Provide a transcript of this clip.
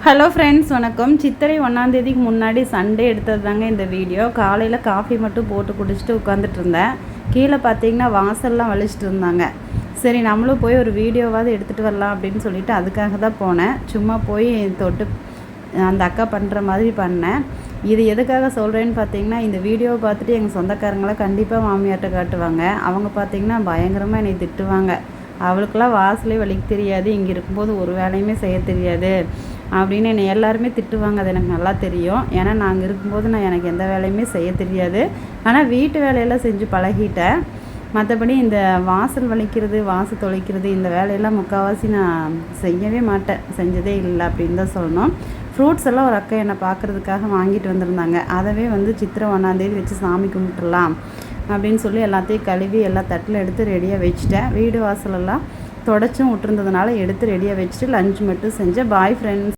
Hello friends, வணக்கம். சித்திரை 1ஆம் தேதிக்கு முன்னாடி சண்டே எடுத்தது தாங்க இந்த வீடியோ. காலையில் காஃபி மட்டும் போட்டு குடிச்சிட்டு உட்காந்துட்டு இருந்தேன். கீழே பார்த்தீங்கன்னா வாசல்லாம் வலிச்சிட்டு இருந்தாங்க. சரி, நம்மளும் போய் ஒரு வீடியோவாவது எடுத்துகிட்டு வரலாம் அப்படின்னு சொல்லிட்டு அதுக்காக தான் போனேன். சும்மா போய் தொட்டு அந்த அக்கா பண்ணுற மாதிரி பண்ணேன். இது எதுக்காக சொல்கிறேன்னு பார்த்தீங்கன்னா, இந்த வீடியோவை பார்த்துட்டு எங்கள் சொந்தக்காரங்களாம் கண்டிப்பாக மாமியார்ட்ட காட்டுவாங்க. அவங்க பார்த்தீங்கன்னா பயங்கரமாக என்னை திட்டுவாங்க. அவளுக்கெல்லாம் வாசலே வலிக்க தெரியாது, இங்கே இருக்கும்போது ஒரு வேலையுமே செய்ய தெரியாது அப்படின்னு என்னை எல்லாருமே திட்டுவாங்க. அது எனக்கு நல்லா தெரியும். ஏன்னா நாங்கள் இருக்கும்போது எனக்கு எந்த வேலையுமே செய்ய தெரியாது. ஆனால் வீட்டு வேலையெல்லாம் செஞ்சு பழகிட்டேன். மற்றபடி இந்த வாசல் வலிக்கிறது, வாசல் தொலைக்கிறது, இந்த வேலையெல்லாம் முக்கால்வாசி நான் செய்யவே மாட்டேன். செஞ்சதே இல்லை அப்படின்னு தான் சொல்லணும். ஃப்ரூட்ஸ் எல்லாம் ஒரு அக்கா என்னை பார்க்குறதுக்காக வாங்கிட்டு வந்திருந்தாங்க. அதவே சித்திரை 1ஆம் தேதி வச்சு சாமி கும்பிட்டுலாம் அப்படின்னு சொல்லி எல்லாத்தையும் கழுவி எல்லா தட்டில் எடுத்து ரெடியாக வச்சுட்டேன். வீடு வாசலெல்லாம் தொடச்சும் விட்டுருந்ததுனால எடுத்து ரெடியாக வச்சுட்டு லஞ்ச் மட்டும் செஞ்சேன். Bye friends.